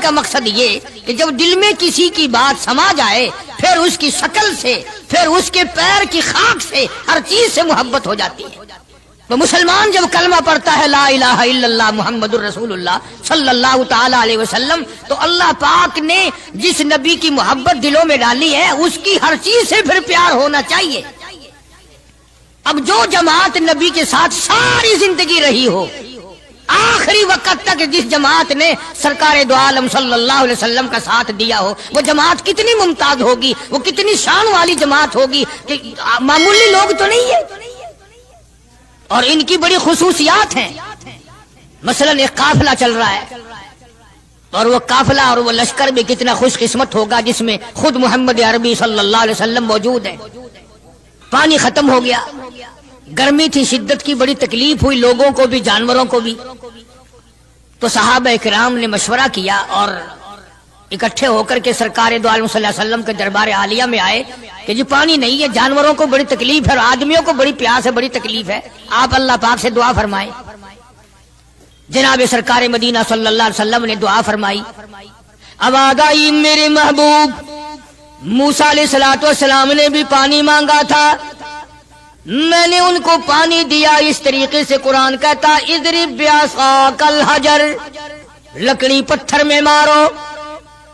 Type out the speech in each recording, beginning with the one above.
کا مقصد یہ کہ جب دل میں کسی کی بات سما جائے پھر اس کی شکل سے، پھر اس کے پیر کی خاک سے، ہر چیز سے محبت ہو جاتی ہے۔ تو مسلمان جب کلمہ پڑھتا ہے لا الہ الا اللہ محمد الرسول اللہ صلی اللہ تعالی علیہ وسلم، تو اللہ پاک نے جس نبی کی محبت دلوں میں ڈالی ہے اس کی ہر چیز سے پھر پیار ہونا چاہیے۔ اب جو جماعت نبی کے ساتھ ساری زندگی رہی ہو، آخری وقت تک جس جماعت نے سرکار دو عالم صلی اللہ علیہ وسلم کا ساتھ دیا ہو، وہ جماعت کتنی ممتاز ہوگی، وہ کتنی شان والی جماعت ہوگی کہ معمولی لوگ تو نہیں ہے، اور ان کی بڑی خصوصیات ہیں۔ مثلا ایک قافلہ چل رہا ہے، اور وہ قافلہ اور وہ لشکر بھی کتنا خوش قسمت ہوگا جس میں خود محمد عربی صلی اللہ علیہ وسلم موجود ہے۔ پانی ختم ہو گیا، گرمی تھی، شدت کی بڑی تکلیف ہوئی لوگوں کو بھی جانوروں کو بھی، تو صحابہ کرام نے مشورہ کیا اور اکٹھے ہو کر کے سرکار دو عالم صلی اللہ علیہ وسلم کے دربار عالیہ میں آئے کہ جی پانی نہیں ہے، جانوروں کو بڑی تکلیف ہے اور آدمیوں کو بڑی پیاس ہے، بڑی تکلیف ہے، آپ اللہ پاک سے دعا فرمائیں۔ جناب سرکار مدینہ صلی اللہ علیہ وسلم نے دعا فرمائی۔ آواز آئی میرے محبوب موسیٰ علیہ السلام نے بھی پانی مانگا تھا، میں نے ان کو پانی دیا۔ اس طریقے سے قرآن کہتا اضرب بعصاک الحجر، لکڑی پتھر میں مارو،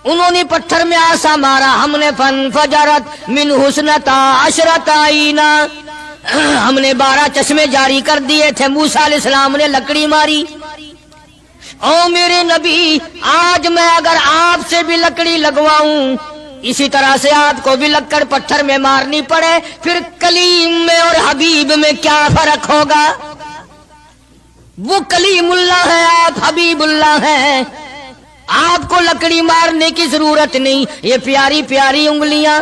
انہوں نے پتھر میں آسا مارا، ہم نے فانفجرت من حسنتا عشرت عینا، ہم نے 12 چشمے جاری کر دیے تھے، موسیٰ علیہ السلام نے لکڑی ماری۔ او میرے نبی، آج میں اگر آپ سے بھی لکڑی لگواؤں، اسی طرح سے آپ کو بھی لکڑ پتھر میں مارنی پڑے، پھر کلیم میں اور حبیب میں کیا فرق ہوگا؟ وہ کلیم اللہ ہے، آپ حبیب اللہ ہیں، آپ کو لکڑی مارنے کی ضرورت نہیں۔ یہ پیاری پیاری انگلیاں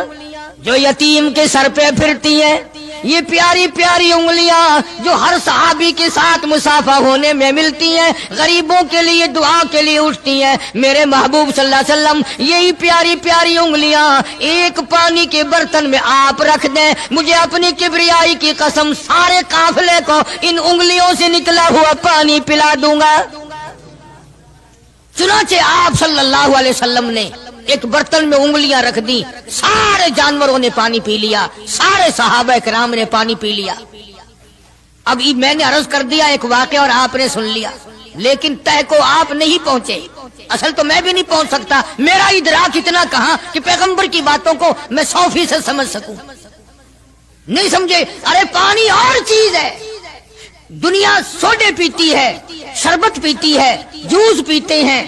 جو یتیم کے سر پہ پھرتی ہیں، یہ پیاری پیاری انگلیاں جو ہر صحابی کے ساتھ مسافہ ہونے میں ملتی ہیں، غریبوں کے لیے دعا کے لیے اٹھتی ہیں، میرے محبوب صلی اللہ علیہ وسلم یہی پیاری پیاری انگلیاں ایک پانی کے برتن میں آپ رکھ دیں، مجھے اپنی کبریائی کی قسم سارے قافلے کو ان انگلیوں سے نکلا ہوا پانی پلا دوں گا۔ چنانچہ آپ صلی اللہ علیہ وسلم نے ایک برتن میں انگلیاں رکھ دی، سارے جانوروں نے پانی پی لیا، سارے صحابہ کرام نے پانی پی لیا۔ اب میں نے عرض کر دیا ایک واقعہ اور آپ نے سن لیا، لیکن طے کو آپ نہیں پہنچے، اصل تو میں بھی نہیں پہنچ سکتا، میرا ادراک اتنا کہاں کہ پیغمبر کی باتوں کو میں 100% سمجھ سکوں، نہیں سمجھے۔ ارے پانی اور چیز ہے، دنیا سوڈے پیتی ہے، شربت پیتی ہے، جوس پیتے ہیں،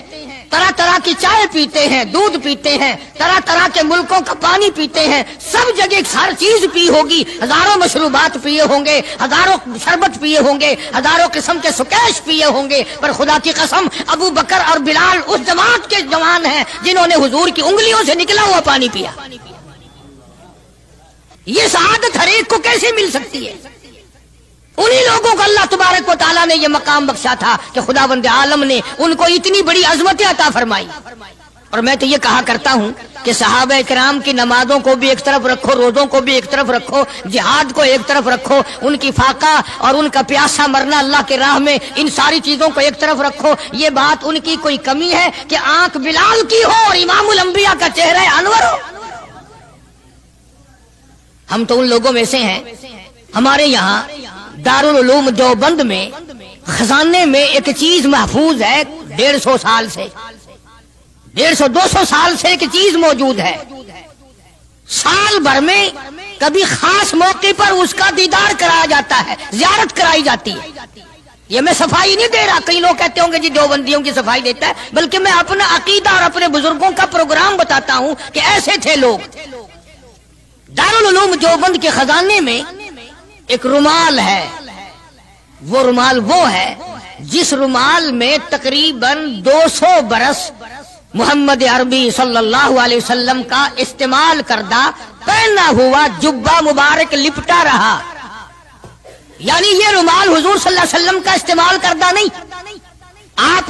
طرح طرح کی چائے پیتے ہیں، دودھ پیتے ہیں، طرح طرح کے ملکوں کا پانی پیتے ہیں، سب جگہ ہر چیز پی ہوگی، ہزاروں مشروبات پیے ہوں گے، ہزاروں شربت پیے ہوں گے، ہزاروں قسم کے سکیش پیے ہوں گے، پر خدا کی قسم ابو بکر اور بلال اس جماعت کے جوان ہیں جنہوں نے حضور کی انگلیوں سے نکلا ہوا پانی پیا۔ یہ سعادت ہر ایک کو کیسے مل سکتی ہے؟ انہی لوگوں کو اللہ تبارک و تعالیٰ نے یہ مقام بخشا تھا کہ خداوند عالم نے ان کو اتنی بڑی عظمت عطا فرمائی۔ اور میں تو یہ کہا کرتا ہوں کہ صحابہ کرام کی نمازوں کو بھی ایک طرف رکھو، روزوں کو بھی ایک طرف رکھو، جہاد کو ایک طرف رکھو، ان کی فاقہ اور ان کا پیاسا مرنا اللہ کے راہ میں، ان ساری چیزوں کو ایک طرف رکھو۔ یہ بات ان کی کوئی کمی ہے کہ آنکھ بلال کی ہو اور امام الانبیاء کا چہرہ انور ہو؟ ہم تو ان لوگوں میں سے ہیں، ہمارے یہاں دارالعلوم دیوبند میں خزانے میں ایک چیز محفوظ ہے، 150 سال سے، 150-200 سال سے ایک چیز موجود ہے، سال بھر میں کبھی خاص موقع پر اس کا دیدار کرایا جاتا ہے، زیارت کرائی جاتی ہے۔ یہ میں صفائی نہیں دے رہا، کئی لوگ کہتے ہوں گے جی دیوبندیوں کی صفائی دیتا ہے، بلکہ میں اپنا عقیدہ اور اپنے بزرگوں کا پروگرام بتاتا ہوں کہ ایسے تھے لوگ۔ دارالعلوم دیوبند کے خزانے میں ایک رومال ہے، وہ رومال وہ ہے جس رومال میں تقریباً 200 برس محمد عربی صلی اللہ علیہ وسلم کا استعمال کردہ پہنا ہوا جبہ مبارک لپٹا رہا، یعنی یہ رومال حضور صلی اللہ علیہ وسلم کا استعمال کردہ نہیں، آپ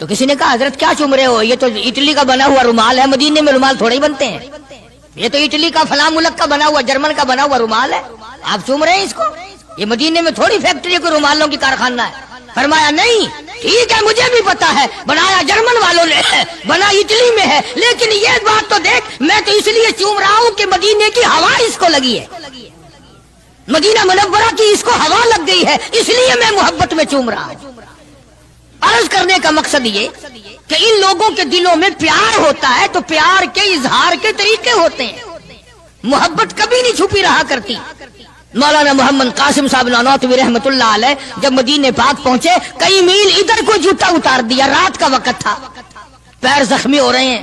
تو کسی نے کہا حضرت کیا چوم رہے ہو؟ یہ تو اٹلی کا بنا ہوا رومال ہے، مدینے میں رومال تھوڑے ہی بنتے ہیں، یہ تو اٹلی کا فلاں ملک کا بنا ہوا، جرمن کا بنا ہوا رومال ہے، آپ چوم رہے ہیں اس کو؟ یہ مدینے میں تھوڑی فیکٹری کوئی رومالوں کی کارخانہ ہے۔ فرمایا نہیں، ٹھیک ہے مجھے بھی پتا ہے بنایا جرمن والوں نے ہے، بنا اٹلی میں ہے، لیکن یہ بات تو دیکھ میں تو اس لیے چوم رہا ہوں کہ مدینے کی ہوا اس کو لگی ہے، مدینہ منورہ کی اس کو ہوا لگ گئی ہے، اس لیے میں محبت میں چوم رہا ہوں۔ عرض کرنے کا مقصد یہ کہ ان لوگوں کے دلوں میں پیار ہوتا ہے تو پیار کے اظہار کے طریقے ہوتے ہیں، محبت کبھی نہیں چھپی رہا کرتی۔ مولانا محمد قاسم صاحب نانوتوی رحمت اللہ علیہ جب مدینے پاک پہنچے، کئی میل ادھر کو جوتا اتار دیا، رات کا وقت تھا، پیر زخمی ہو رہے ہیں،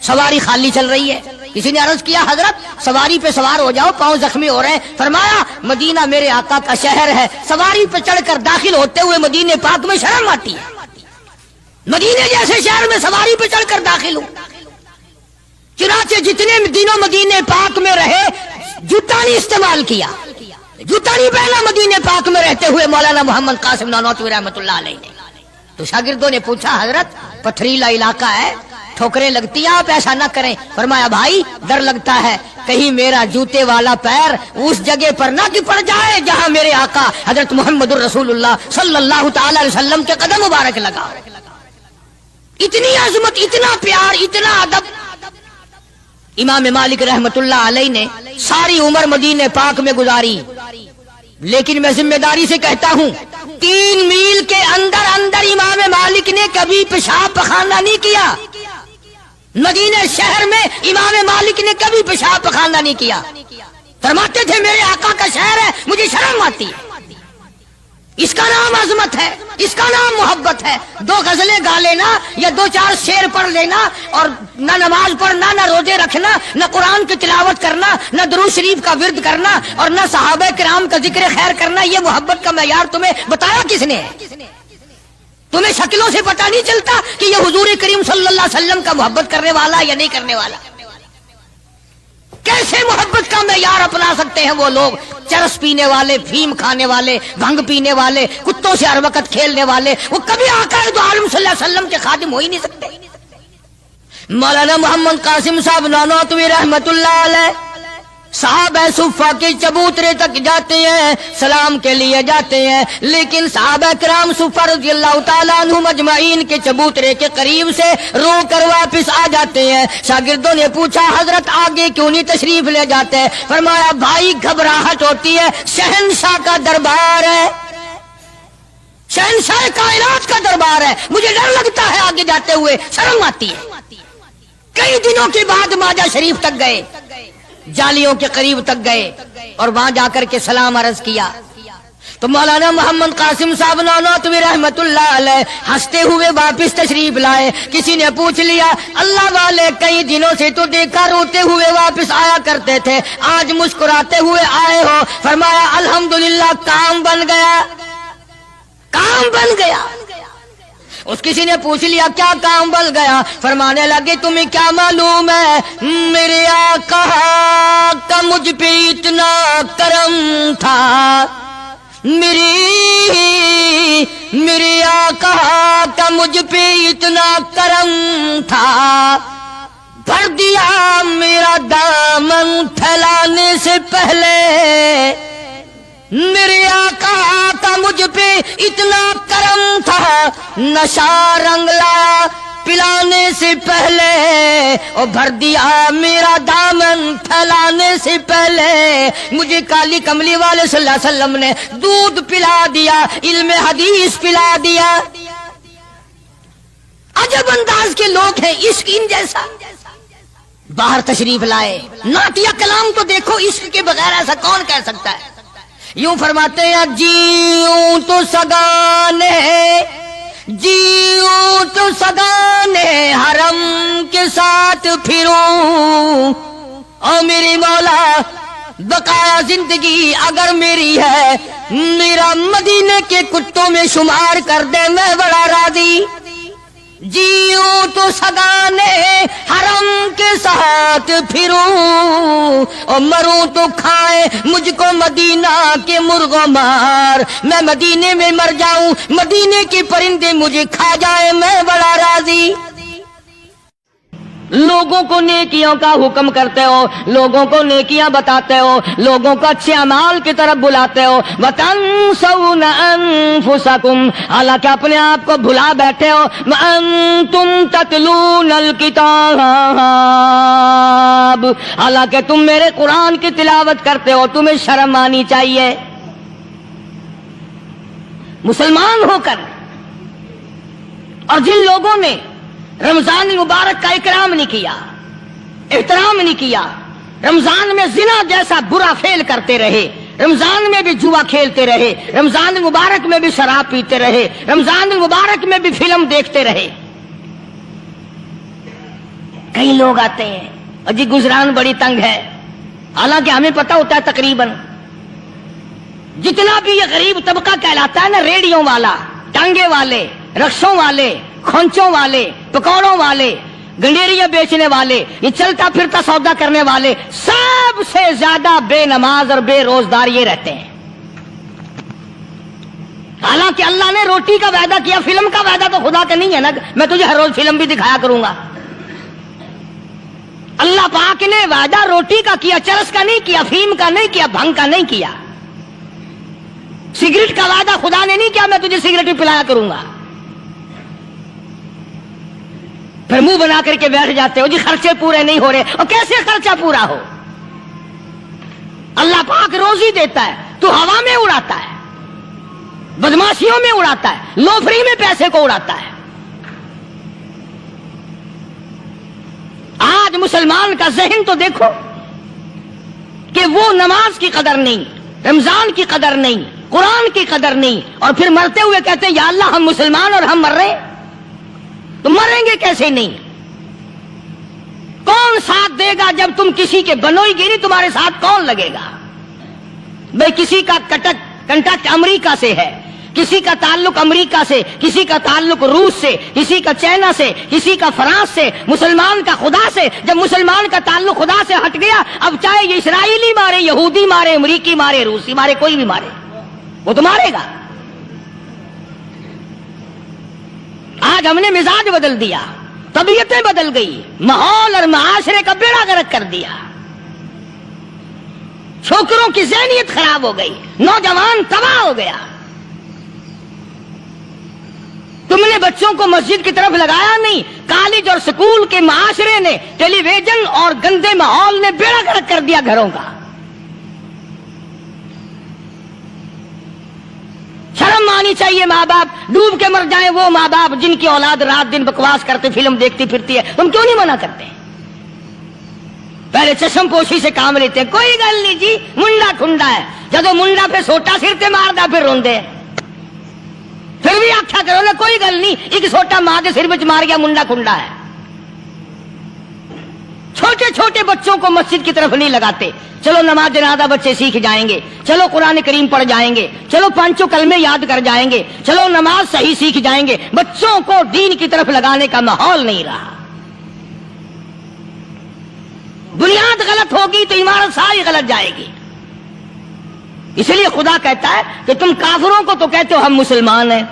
سواری خالی چل رہی ہے۔ کسی نے عرض کیا حضرت سواری پہ سوار ہو جاؤ، پاؤں زخمی ہو رہے ہیں۔ فرمایا مدینہ میرے آقا کا شہر ہے، سواری پہ چڑھ کر داخل ہوتے ہوئے مدینے پاک میں شرم آتی ہے، مدینے جیسے شہر میں سواری پہ چڑھ کر داخل ہوں۔ چنانچہ جتنے دنوں مدینے پاک میں رہے جوتا نہیں استعمال کیا، جوتا نہیں پہنا مدینے پاک میں رہتے ہوئے مولانا محمد قاسم نانوتوی رحمت اللہ علیہ نے۔ تو شاگردوں نے پوچھا حضرت پتھریلا علاقہ ہے، ٹھوکریں لگتی ہیں، آپ ایسا نہ کریں۔ فرمایا بھائی ڈر لگتا ہے کہیں میرا جوتے والا پیر اس جگہ پر نہ پڑ جائے جہاں میرے آقا حضرت محمد الرسول اللہ صلی اللہ تعالی علیہ وسلم کے قدم مبارک لگا۔ اتنی عظمت، اتنا پیار، اتنا ادب۔ امام مالک رحمت اللہ علیہ نے ساری عمر مدینے پاک میں گزاری، لیکن میں ذمہ داری سے کہتا ہوں 3 میل کے اندر اندر امام مالک نے کبھی پیشاب پخانہ نہیں کیا، مدینہ شہر میں امام مالک نے کبھی پیشاب پخانہ نہیں کیا۔ فرماتے تھے میرے آقا کا شہر ہے، مجھے شرم آتی ہے، اس کا نام عظمت ہے، اس کا نام محبت ہے۔ 2 غزلیں گا لینا یا 2-4 شعر پڑھ لینا اور نہ نماز پڑھنا، نہ روزے رکھنا، نہ قرآن کی تلاوت کرنا، نہ درود شریف کا ورد کرنا اور نہ صحابہ کرام کا ذکر خیر کرنا، یہ محبت کا معیار تمہیں بتایا کس نے ہے؟ تمہیں شکلوں سے پتہ نہیں چلتا کہ یہ حضور کریم صلی اللہ علیہ وسلم کا محبت کرنے والا یا نہیں کرنے والا؟ کیسے محبت کا معیار اپنا سکتے ہیں وہ لوگ، چرس پینے والے، فیم کھانے والے، بھنگ پینے والے، کتوں سے ہر وقت کھیلنے والے، وہ کبھی آقا دو عالم صلی اللہ علیہ وسلم کے خادم ہو ہی نہیں سکتے۔ مولانا محمد قاسم صاحب نانوتوی رحمت اللہ علیہ صحابہ صفہ کے چبوترے تک جاتے ہیں، سلام کے لیے جاتے ہیں، لیکن صحابہ کرام صفہ رضی اللہ تعالیٰ عنہم اجمعین کے چبوترے کے قریب سے رو کر واپس آ جاتے ہیں۔ شاگردوں نے پوچھا حضرت آگے کیوں نہیں تشریف لے جاتے؟ فرمایا بھائی گھبراہٹ ہوتی ہے، شہنشاہ کا دربار ہے، شہنشاہ کائنات کا دربار ہے، مجھے ڈر لگتا ہے آگے جاتے ہوئے، شرم آتی ہے۔ کئی دنوں کے بعد ماجہ شریف تک گئے، جالیوں کے قریب تک گئے اور وہاں جا کر کے سلام عرض کیا تو مولانا محمد قاسم صاحب نانوتوی رحمت اللہ علیہ ہنستے ہوئے واپس تشریف لائے۔ کسی نے پوچھ لیا اللہ والے کئی دنوں سے تو دیکھا روتے ہوئے واپس آیا کرتے تھے، آج مسکراتے ہوئے آئے ہو؟ فرمایا الحمدللہ کام بن گیا، کام بن گیا۔ اس کسی نے پوچھ لیا کیا کام بن گیا؟ فرمانے لگے تمہیں کیا معلوم ہے میرے آقا کا مجھ پہ اتنا کرم تھا، میرے آقا کا مجھ پہ اتنا کرم تھا، بھر دیا میرا دامن پھیلانے سے پہلے، میرے آقا کا مجھ پہ اتنا کرم تھا، نشہ رنگ لایا پلانے سے پہلے، اور بھر دیا میرا دامن پھیلانے سے پہلے، مجھے کالی کملی والے صلی اللہ علیہ وسلم نے دودھ پلا دیا، علم حدیث پلا دیا۔ عجب انداز کے لوگ ہیں، عشق ان جیسا۔ باہر تشریف لائے، نعتیہ کلام تو دیکھو، عشق کے بغیر ایسا کون کہہ سکتا ہے؟ یوں فرماتے ہیں جیوں تو سگانے، جیوں تو سگانے حرم کے ساتھ پھروں، او میری مولا بقایا زندگی اگر میری ہے، میرا مدینے کے کتوں میں شمار کر دے، میں بڑا راضی، جیوں تو سگانے حرم کے ساتھ پھروں اور مروں تو کھائے مجھ کو مدینہ کے مرغ و مار، میں مدینے میں مر جاؤں، مدینے کے پرندے مجھے کھا جائیں، میں بڑا راضی۔ لوگوں کو نیکیوں کا حکم کرتے ہو، لوگوں کو نیکیاں بتاتے ہو، لوگوں کو اچھے اعمال کی طرف بلاتے ہو، وَتَنْسَوْنَ أَنفُسَكُمْ، حالانکہ اپنے آپ کو بھلا بیٹھے ہو، وَأَنْتُمْ تَتْلُونَ الْكِتَابَ، حالانکہ تم میرے قرآن کی تلاوت کرتے ہو، تمہیں شرم آنی چاہیے۔ مسلمان ہو کر اور جن لوگوں نے رمضان مبارک کا اکرام نہیں کیا، احترام نہیں کیا، رمضان میں زنا جیسا برا فعل کرتے رہے، رمضان میں بھی جوا کھیلتے رہے، رمضان مبارک میں بھی شراب پیتے رہے، رمضان مبارک میں بھی فلم دیکھتے رہے۔ کئی لوگ آتے ہیں اور جی گزران بڑی تنگ ہے، حالانکہ ہمیں پتہ ہوتا ہے تقریباً جتنا بھی یہ غریب طبقہ کہلاتا ہے نا، ریڑیوں والا، ٹانگے والے، رکشوں والے، کھونچوں والے، پکوڑوں والے، گنڈیریاں بیچنے والے، یہ چلتا پھرتا سودا کرنے والے، سب سے زیادہ بے نماز اور بے روزدار یہ رہتے ہیں۔ حالانکہ اللہ نے روٹی کا وعدہ کیا، فلم کا وعدہ تو خدا کا نہیں ہے نا، میں تجھے ہر روز فلم بھی دکھایا کروں گا۔ اللہ پاک نے وعدہ روٹی کا کیا، چرس کا نہیں کیا، فیم کا نہیں کیا، بھنگ کا نہیں کیا۔ سگریٹ کا وعدہ خدا نے نہیں کیا میں تجھے سگریٹ بھی پلایا کروں گا۔ پھر منہ بنا کر کے بیٹھ جاتے ہو جی خرچے پورے نہیں ہو رہے، اور کیسے خرچہ پورا ہو؟ اللہ پاک روزی دیتا ہے، تو ہوا میں اڑاتا ہے، بدماشیوں میں اڑاتا ہے، لوفری میں پیسے کو اڑاتا ہے۔ آج مسلمان کا ذہن تو دیکھو کہ وہ نماز کی قدر نہیں، رمضان کی قدر نہیں، قرآن کی قدر نہیں، اور پھر مرتے ہوئے کہتے ہیں یا اللہ ہم مسلمان اور ہم مر رہے ہیں۔ تو مریں گے کیسے نہیں؟ کون ساتھ دے گا جب تم کسی کے بنوئی گیری، تمہارے ساتھ کون لگے گا؟ بھئی کسی کا کنٹیکٹ امریکہ سے ہے، کسی کا تعلق امریکہ سے، کسی کا تعلق روس سے، کسی کا چائنا سے، کسی کا فرانس سے، مسلمان کا خدا سے۔ جب مسلمان کا تعلق خدا سے ہٹ گیا، اب چاہے یہ اسرائیلی مارے، یہودی مارے، امریکی مارے، روسی مارے، کوئی بھی مارے، وہ تو مارے گا۔ آج ہم نے مزاج بدل دیا، طبیعتیں بدل گئی، ماحول اور معاشرے کا بیڑا غرق کر دیا، چھوکروں کی ذہنیت خراب ہو گئی، نوجوان تباہ ہو گیا۔ تم نے بچوں کو مسجد کی طرف لگایا نہیں، کالج اور سکول کے معاشرے نے، ٹیلی ویژن اور گندے ماحول نے بیڑا غرق کر دیا گھروں کا۔ شرم آنی چاہیے ماں باپ، ڈوب کے مر جائیں وہ ماں باپ جن کی اولاد رات دن بکواس کرتے فلم دیکھتی پھرتی ہے، تم کیوں نہیں منع کرتے؟ پہلے چشم پوشی سے کام لیتے ہیں، کوئی گل نہیں جی منڈا ٹھنڈا ہے، جدو منڈا پہ سوٹا سر تے ماردا پھر روندے، پھر بھی آخیا کرو نا کوئی گل نہیں، ایک سوٹا ماں دے سر وچ مار گیا منڈا ٹھنڈا ہے۔ چھوٹے چھوٹے بچوں کو مسجد کی طرف نہیں لگاتے، چلو نماز جنازہ بچے سیکھ جائیں گے، چلو قرآن کریم پڑھ جائیں گے، چلو پانچوں کلمے یاد کر جائیں گے، چلو نماز صحیح سیکھ جائیں گے، بچوں کو دین کی طرف لگانے کا ماحول نہیں رہا۔ بنیاد غلط ہوگی تو عمارت ساری غلط جائے گی۔ اس لیے خدا کہتا ہے کہ تم کافروں کو تو کہتے ہو ہم مسلمان ہیں،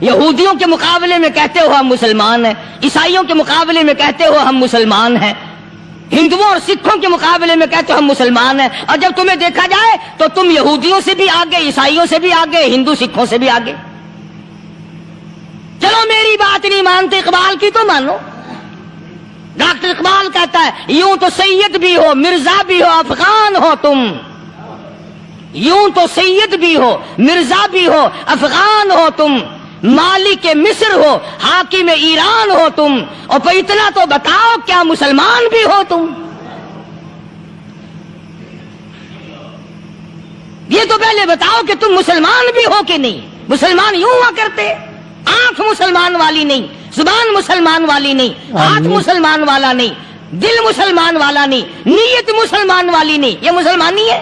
یہودیوں کے مقابلے میں کہتے ہو ہم مسلمان ہیں، عیسائیوں کے مقابلے میں کہتے ہو ہم مسلمان ہیں، ہندوؤں اور سکھوں کے مقابلے میں کہتے ہو ہم مسلمان ہیں، اور جب تمہیں دیکھا جائے تو تم یہودیوں سے بھی آگے، عیسائیوں سے بھی آگے، ہندو سکھوں سے بھی آگے۔ چلو میری بات نہیں مانتے، اقبال کی تو مانو۔ ڈاکٹر اقبال کہتا ہے یوں تو سید بھی ہو، مرزا بھی ہو، افغان ہو تم، یوں تو سید بھی ہو، مرزا بھی ہو، افغان ہو تم، مالک مصر ہو، حاکم ایران ہو تم، اور پھر اتنا تو بتاؤ کیا مسلمان بھی ہو تم؟ یہ تو پہلے بتاؤ کہ تم مسلمان بھی ہو کہ نہیں۔ مسلمان یوں ہوا کرتے، آنکھ مسلمان والی نہیں، زبان مسلمان والی نہیں، ہاتھ مسلمان والا نہیں، دل مسلمان والا نہیں، نیت مسلمان والی نہیں، یہ مسلمانی ہے؟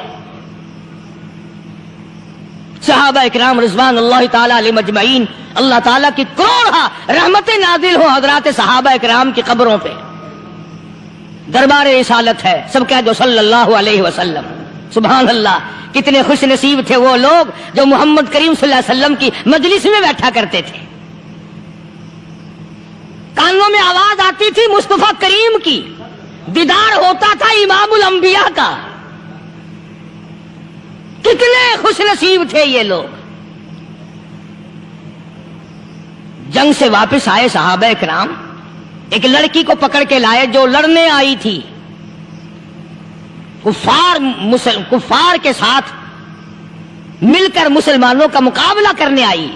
صحابہ اکرام رضوان اللہ تعالی علیہم اجمعین، اللہ تعالیٰ کی کروڑ رحمتیں نازل ہو حضرات صحابہ اکرام کی قبروں پہ. دربار رسالت ہے، سب کہہ دو صلی اللہ علیہ وسلم. سبحان اللہ، کتنے خوش نصیب تھے وہ لوگ جو محمد کریم صلی اللہ علیہ وسلم کی مجلس میں بیٹھا کرتے تھے. کانوں میں آواز آتی تھی مصطفیٰ کریم کی، دیدار ہوتا تھا امام الانبیاء کا. کتنے خوش نصیب تھے یہ لوگ. جنگ سے واپس آئے صحابہ کرام، ایک لڑکی کو پکڑ کے لائے جو لڑنے آئی تھی، کفار کے ساتھ مل کر مسلمانوں کا مقابلہ کرنے آئی.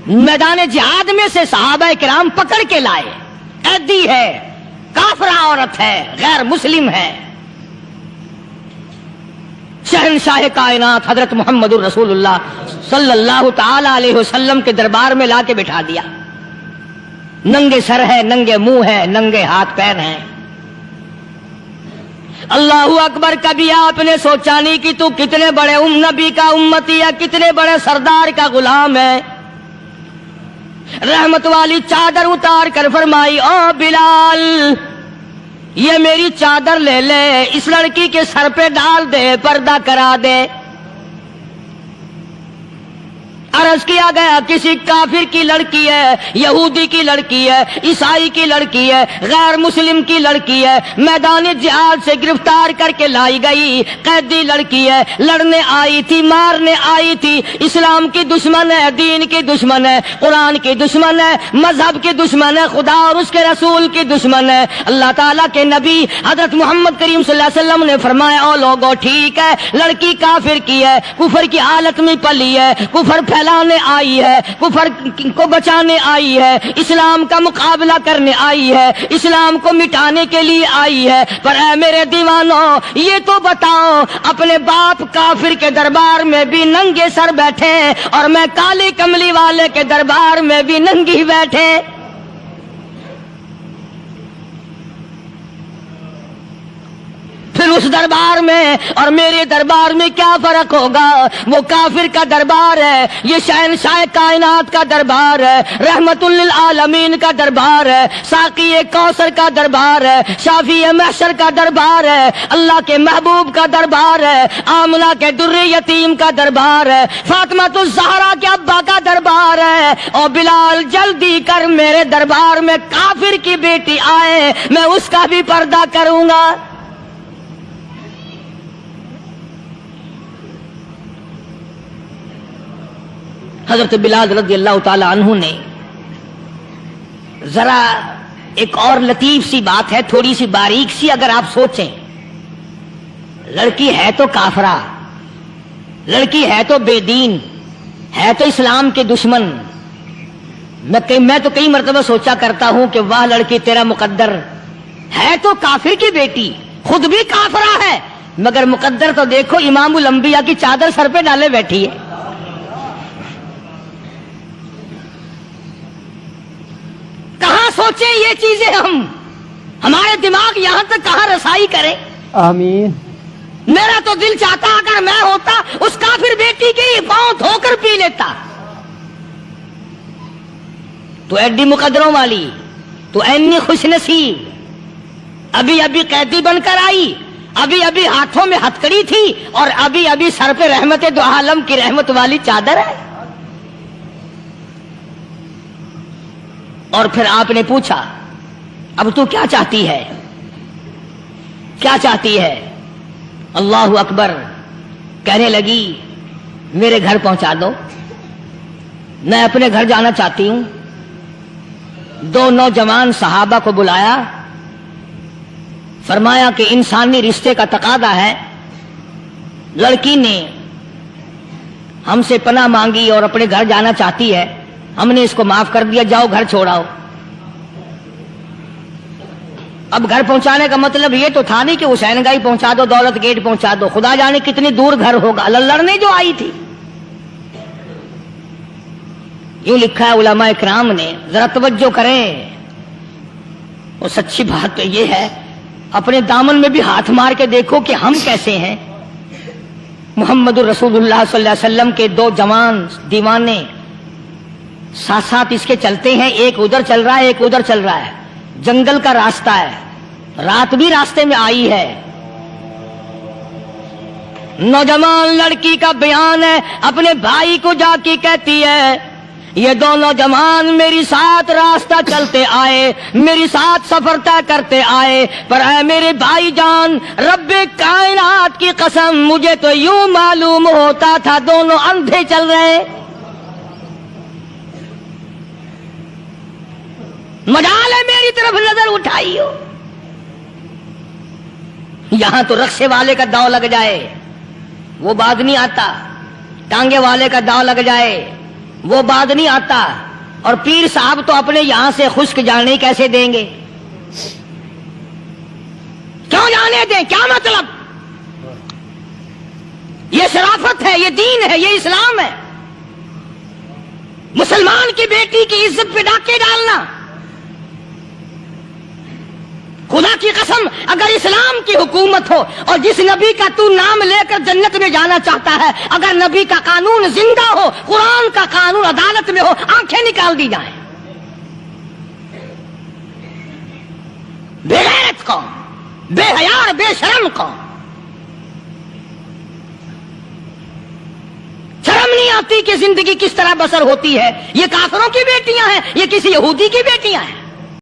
میدان جہاد میں سے صحابہ کرام پکڑ کے لائے. قیدی ہے، کافرہ عورت ہے، غیر مسلم ہے. شہنشاہ کائنات حضرت محمد الرسول اللہ صلی اللہ تعالی علیہ وسلم کے دربار میں لا کے بٹھا دیا. ننگے سر ہے، ننگے منہ ہے، ننگے ہاتھ پیر ہیں. اللہ اکبر. کبھی آپ نے سوچا نہیں کہ تو کتنے بڑے نبی کا امتی ہے، کتنے بڑے سردار کا غلام ہے. رحمت والی چادر اتار کر فرمائی، او بلال یہ میری چادر لے لے، اس لڑکی کے سر پہ ڈال دے، پردہ کرا دے. عرض کیا گیا کسی کافر کی لڑکی ہے، یہودی کی لڑکی ہے، عیسائی کی لڑکی ہے، غیر مسلم کی لڑکی ہے، میدان جہاد سے گرفتار کر کے لائی گئی، قیدی لڑکی ہے، لڑنے آئی تھی، مارنے آئی تھی، اسلام کی دشمن ہے، دین کی دشمن ہے، قرآن کی دشمن ہے، مذہب کی دشمن ہے، خدا اور اس کے رسول کی دشمن ہے. اللہ تعالیٰ کے نبی حضرت محمد کریم صلی اللہ علیہ وسلم نے فرمایا، او لوگو ٹھیک ہے لڑکی کافر کی ہے، کفر کی حالت میں پلی ہے، کفر لانے آئی ہے، کفر کو بچانے آئی ہے، اسلام کا مقابلہ کرنے آئی ہے، اسلام کو مٹانے کے لیے آئی ہے. پر اے میرے دیوانوں یہ تو بتاؤ، اپنے باپ کافر کے دربار میں بھی ننگے سر بیٹھے اور میں کالی کملی والے کے دربار میں بھی ننگی بیٹھے. پھر اس دربار میں اور میرے دربار میں کیا فرق ہوگا؟ وہ کافر کا دربار ہے، یہ شہنشاہ کائنات کا دربار ہے، رحمت للعالمین کا دربار ہے، ساقی کوثر کا دربار ہے، شافی محشر کا دربار ہے، اللہ کے محبوب کا دربار ہے، آمنہ کے در یتیم کا دربار ہے، فاطمہ الزہرا کے ابا کا دربار ہے. اور بلال جلدی کر میرے دربار میں کافر کی بیٹی آئے، میں اس کا بھی پردہ کروں گا. حضرت بلال رضی اللہ تعالی عنہ نے ذرا ایک اور لطیف سی بات ہے، تھوڑی سی باریک سی، اگر آپ سوچیں، لڑکی ہے تو کافرہ، لڑکی ہے تو بے دین، ہے تو اسلام کے دشمن. میں تو کئی مرتبہ سوچا کرتا ہوں کہ واہ لڑکی تیرا مقدر، ہے تو کافر کی بیٹی، خود بھی کافرہ ہے، مگر مقدر تو دیکھو امام الانبیاء کی چادر سر پہ ڈالے بیٹھی ہے. کہاں سوچیں یہ چیزیں، ہمارے دماغ یہاں تک کہاں رسائی کرے. آمین. میرا تو دل چاہتا اگر میں ہوتا اس کافر بیٹی کی پاؤں دھو کر پی لیتا. تو ایڈی مقدروں والی، تو اینی خوش نصیب، ابھی ابھی قیدی بن کر آئی، ابھی ابھی ہاتھوں میں ہتکڑی تھی اور ابھی ابھی سر پہ رحمت دو عالم کی رحمت والی چادر ہے. اور پھر آپ نے پوچھا اب تو کیا چاہتی ہے، کیا چاہتی ہے؟ اللہ اکبر. کہنے لگی میرے گھر پہنچا دو، میں اپنے گھر جانا چاہتی ہوں. دو نوجوان صحابہ کو بلایا، فرمایا کہ انسانی رشتے کا تقاضا ہے، لڑکی نے ہم سے پناہ مانگی اور اپنے گھر جانا چاہتی ہے، ہم نے اس کو معاف کر دیا، جاؤ گھر چھوڑاؤ. اب گھر پہنچانے کا مطلب یہ تو تھا نہیں کہ حسین گائی پہنچا دو، دولت گیٹ پہنچا دو، خدا جانے کتنی دور گھر ہوگا، لڑنے جو آئی تھی. یوں لکھا ہے علماء اکرام نے، ذرا توجہ کریں. اور سچی بات تو یہ ہے، اپنے دامن میں بھی ہاتھ مار کے دیکھو کہ ہم کیسے ہیں. محمد الرسول اللہ صلی اللہ علیہ وسلم کے دو جوان دیوانے ساتھ ساتھ اس کے چلتے ہیں، ایک ادھر چل رہا ہے ایک ادھر چل رہا ہے، جنگل کا راستہ ہے، رات بھی راستے میں آئی ہے۔ نوجوان لڑکی کا بیان ہے، اپنے بھائی کو جا کے کہتی ہے یہ دو نوجوان میری ساتھ راستہ چلتے آئے، میری ساتھ سفر طے کرتے آئے، پر اے میرے بھائی جان، رب کائنات کی قسم مجھے تو یوں معلوم ہوتا تھا دونوں اندھے چل رہے، مجال ہے میری طرف نظر اٹھائی ہو۔ یہاں تو رکشے والے کا داؤ لگ جائے وہ بعد نہیں آتا، ٹانگے والے کا داؤ لگ جائے وہ بعد نہیں آتا، اور پیر صاحب تو اپنے یہاں سے خشک جانے کیسے دیں گے؟ کیوں جانے دیں؟ کیا مطلب؟ یہ شرافت ہے، یہ دین ہے، یہ اسلام ہے۔ مسلمان کی بیٹی کی عزت پہ ڈاکے ڈالنا، خدا کی قسم اگر اسلام کی حکومت ہو اور جس نبی کا تو نام لے کر جنت میں جانا چاہتا ہے، اگر نبی کا قانون زندہ ہو، قرآن کا قانون عدالت میں ہو، آنکھیں نکال دی جائیں۔ بے غیرت قوم، بے حیا اور بے شرم قوم، شرم نہیں آتی کہ زندگی کس طرح بسر ہوتی ہے۔ یہ کافروں کی بیٹیاں ہیں، یہ کسی یہودی کی بیٹیاں ہیں۔